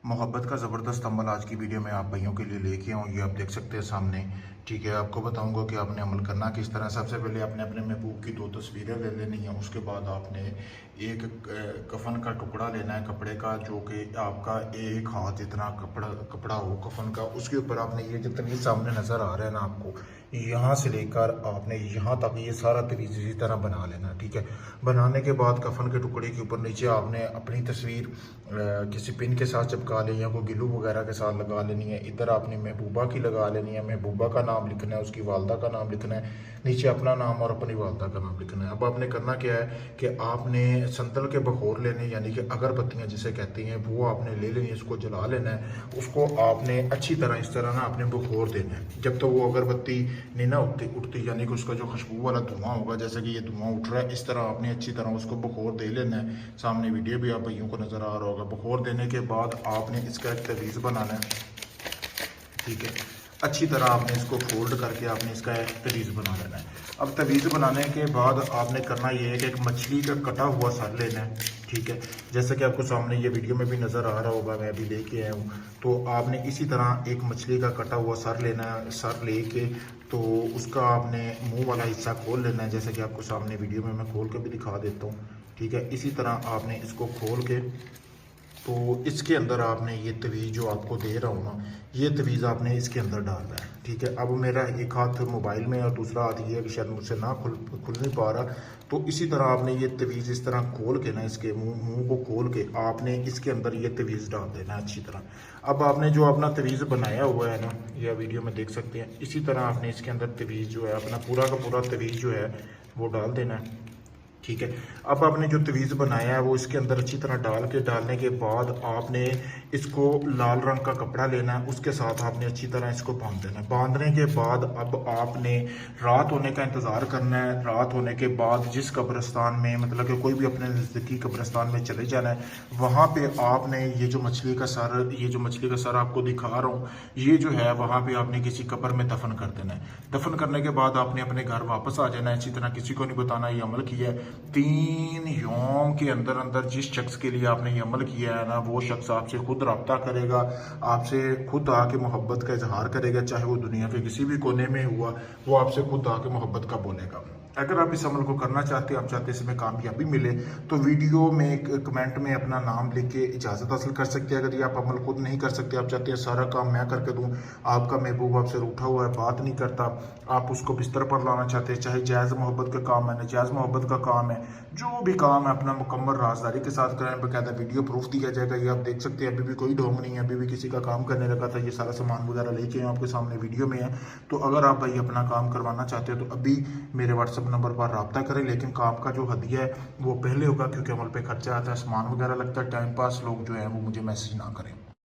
मोहब्बत का ज़बरदस्त अमल आज की वीडियो में आप भाइयों के लिए लेके आऊँ। ये आप देख सकते हैं सामने। ठीक है, आपको बताऊंगा कि आपने अमल करना किस तरह। सबसे पहले आपने अपने महबूब की 2 तस्वीरें ले लेनी है। उसके बाद आपने एक कफन का टुकड़ा लेना है, कपड़े का, जो कि आपका एक हाथ इतना कपड़ा हो कफन का। उसके ऊपर आपने ये जितना ये सामने नज़र आ रहा है ना आपको, यहाँ से लेकर आपने यहाँ तक ये सारा तवीज़ इसी तरह बना लेना। ठीक है, बनाने के बाद कफन के टुकड़े के ऊपर नीचे आपने अपनी तस्वीर किसी पिन के साथ चिपका लेनी है, कोई गिलू वगैरह के साथ लगा लेनी है। इधर आपने महबूबा की लगा लेनी है, महबूबा का नाम लिखना है, उसकी वालदा का नाम लिखना है, नीचे अपना नाम और अपनी वालदा का नाम लिखना है। अब आपने करना क्या है कि आपने संदल के बखोर लेने, यानी कि अगरबत्तियाँ जिसे कहती हैं, वो आपने ले लेनी है, उसको जला लेना है। उसको आपने अच्छी तरह इस तरह ना आपने बखोर देना है जब तक तो वो अगरबत्ती नहीं ना उठती, यानी कि उसका जो खुशबू वाला धुआं होगा, जैसे कि ये धुआं उठ रहा है, इस तरह आपने अच्छी तरह उसको बखोर दे लेना है। सामने वीडियो भी आप भाइयों को नज़र आ रहा होगा। बखोर देने के बाद आपने इसका एक तवीज़ बनाना है। ठीक है, अच्छी तरह आपने इसको फोल्ड करके आपने इसका एक तवीज़ बना लेना है। अब तवीज़ बनाने के बाद आपने करना ये है कि एक मछली का कटा हुआ सर लेना है। ठीक है, जैसा कि आपको सामने ये वीडियो में भी नज़र आ रहा होगा, मैं अभी लेके आया हूँ। तो आपने इसी तरह एक मछली का कटा हुआ सर लेना है। सर लेके तो उसका आपने मुंह वाला हिस्सा खोल लेना है, जैसे कि आपको सामने वीडियो में मैं खोल के भी दिखा देता हूँ। ठीक है, इसी तरह आपने इसको खोल के तो इसके अंदर आपने ये तवीज़ जो आपको दे रहा हूँ ना, ये तवीज़ आपने इसके अंदर डालना है। ठीक है, अब मेरा एक हाथ मोबाइल में और दूसरा हाथ ये है कि शायद मुझसे ना खुल नहीं पा रहा। तो इसी तरह आपने ये तवीज़ इस तरह खोल के ना, इसके मुंह को खोल के आपने इसके अंदर ये तवीज़ डाल देना है अच्छी तरह। अब आपने जो अपना तवीज़ बनाया हुआ है ना, यह वीडियो में देख सकते हैं, इसी तरह आपने इसके अंदर तवीज़ जो है अपना पूरा का पूरा तवीज़ जो है वो डाल देना है। ठीक है, अब आपने जो तवीज़ बनाया है वो इसके अंदर अच्छी तरह डालने के बाद आपने इसको लाल रंग का कपड़ा लेना है, उसके साथ आपने अच्छी तरह इसको बांध देना है। बांधने के बाद अब आपने रात होने का इंतज़ार करना है। रात होने के बाद जिस कब्रिस्तान में, मतलब कि कोई भी अपने नज़दीकी कब्रिस्तान में चले जाना है, वहाँ पे आपने ये जो मछली का सर आपको दिखा रहा हूँ, ये जो है वहाँ पे आपने किसी कब्र में दफन कर देना है। दफन करने के बाद आपने अपने घर वापस आ जाना है। इसी तरह किसी को नहीं बताना ये अमल किया है। 3 यौम के अंदर अंदर जिस शख्स के लिए आपने ये अमल किया है ना, वो शख्स आपसे खुद रब्ता करेगा, आपसे खुद आके मोहब्बत का इजहार करेगा, चाहे वो दुनिया के किसी भी कोने में हुआ, वो आपसे खुद आके मोहब्बत का बोलेगा। अगर आप इस अमल को करना चाहते हैं, आप चाहते हैं इसमें कामयाबी मिले, तो वीडियो में एक कमेंट में अपना नाम लिख के इजाज़त हासिल कर सकते हैं। अगर ये आप अमल खुद नहीं कर सकते, आप चाहते हैं सारा काम मैं करके दूं, आपका महबूब आपसे रूठा हुआ है, बात नहीं करता, आप उसको बिस्तर पर लाना चाहते हैं, चाहे जायज़ मोहब्बत का काम है, नाजायज़ मोहब्बत का काम है, जो भी काम है अपना मुकम्मल राजदारी के साथ करें। बकायदा वीडियो प्रूफ दिया जाएगा। ये आप देख सकते हैं, अभी भी कोई ढोंग नहीं है, अभी भी किसी का काम करने लगा था। ये सारा सामान वगैरह लेके आपके सामने वीडियो में है। तो अगर आप भाई अपना काम करवाना चाहते हो तो अभी मेरे व्हाट्सअप नंबर पर रब्ता करें। लेकिन काम का जो हदिया है वो पहले होगा, क्योंकि अमल पे खर्चा आता है, सामान वगैरह लगता है, टाइम पास लोग जो है वो मुझे मैसेज ना करें।